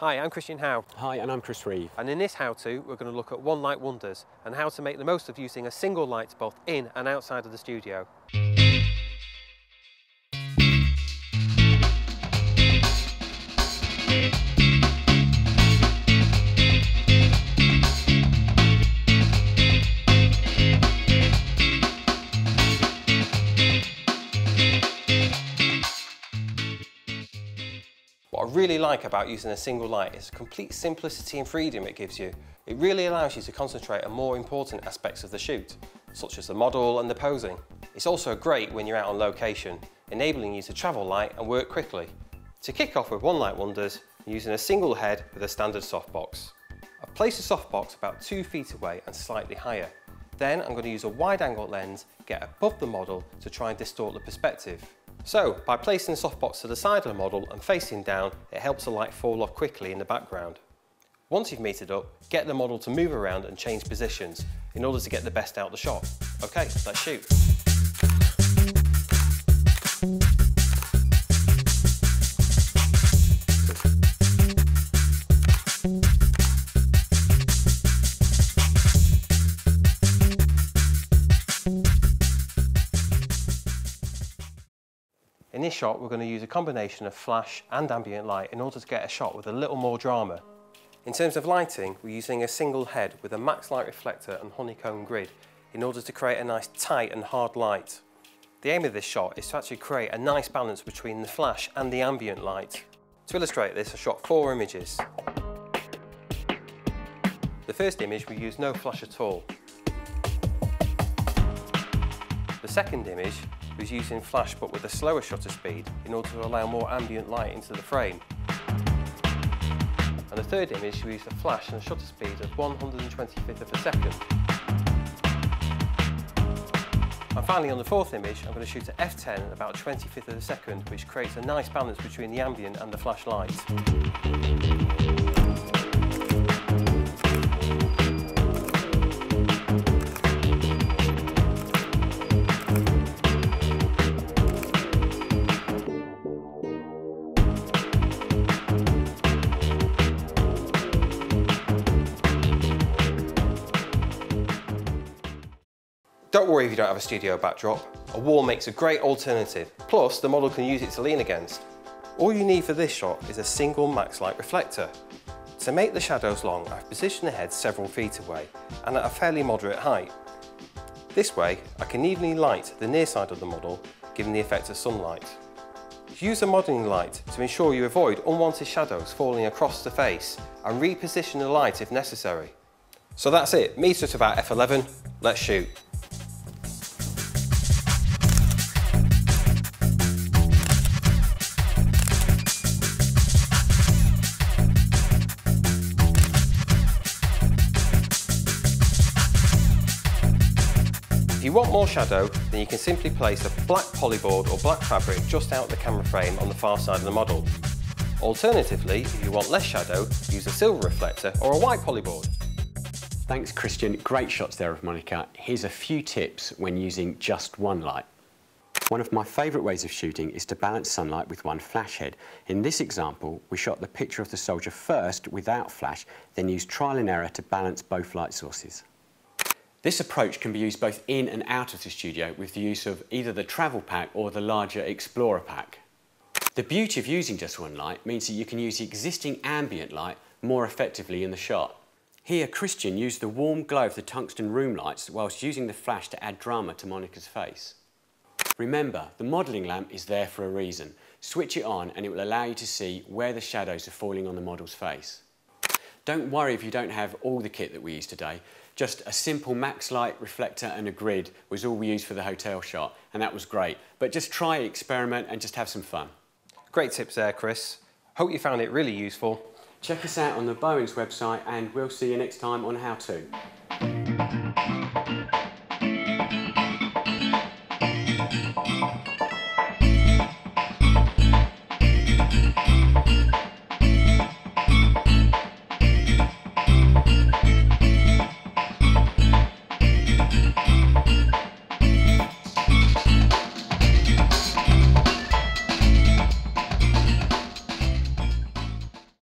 Hi, I'm Christian Hough. Hi, and I'm Chris Reeve. And in this how-to, we're going to look at one light wonders and how to make the most of using a single light both in and outside of the studio. What I really like about using a single light is the complete simplicity and freedom it gives you. It really allows you to concentrate on more important aspects of the shoot, such as the model and the posing. It's also great when you're out on location, enabling you to travel light and work quickly. To kick off with one light wonders, I'm using a single head with a standard softbox. I've placed the softbox about 2 feet away and slightly higher. Then I'm going to use a wide angle lens, get above the model to try and distort the perspective. So, by placing the softbox to the side of the model and facing down, it helps the light fall off quickly in the background. Once you've metered up, get the model to move around and change positions in order to get the best out of the shot. Okay, let's shoot. In this shot, we're going to use a combination of flash and ambient light in order to get a shot with a little more drama. In terms of lighting, we're using a single head with a max light reflector and honeycomb grid in order to create a nice tight and hard light. The aim of this shot is to actually create a nice balance between the flash and the ambient light. To illustrate this, I shot 4 images. The first image, we used no flash at all. The second image was using flash but with a slower shutter speed in order to allow more ambient light into the frame. And the third image, we used a flash and a shutter speed of 1/125th of a second. And finally on the fourth image, I'm going to shoot at f10 at about 25th of a second, which creates a nice balance between the ambient and the flash light. Don't worry if you don't have a studio backdrop. A wall makes a great alternative. Plus, the model can use it to lean against. All you need for this shot is a single max light reflector. To make the shadows long, I've positioned the head several feet away and at a fairly moderate height. This way, I can evenly light the near side of the model, giving the effect of sunlight. Use a modelling light to ensure you avoid unwanted shadows falling across the face and reposition the light if necessary. So that's it, meter at about f11, let's shoot. If you want more shadow, then you can simply place a black polyboard or black fabric just out the camera frame on the far side of the model. Alternatively, if you want less shadow, use a silver reflector or a white polyboard. Thanks, Christian. Great shots there of Monica. Here's a few tips when using just one light. One of my favourite ways of shooting is to balance sunlight with one flash head. In this example, we shot the picture of the soldier first without flash, then used trial and error to balance both light sources. This approach can be used both in and out of the studio with the use of either the travel pack or the larger Explorer pack. The beauty of using just one light means that you can use the existing ambient light more effectively in the shot. Here, Christian used the warm glow of the tungsten room lights whilst using the flash to add drama to Monica's face. Remember, the modelling lamp is there for a reason. Switch it on and it will allow you to see where the shadows are falling on the model's face. Don't worry if you don't have all the kit that we used today. Just a simple max light reflector and a grid was all we used for the hotel shot, and that was great. But just try, experiment and just have some fun. Great tips there, Chris. Hope you found it really useful. Check us out on the Bowens website and we'll see you next time on How To.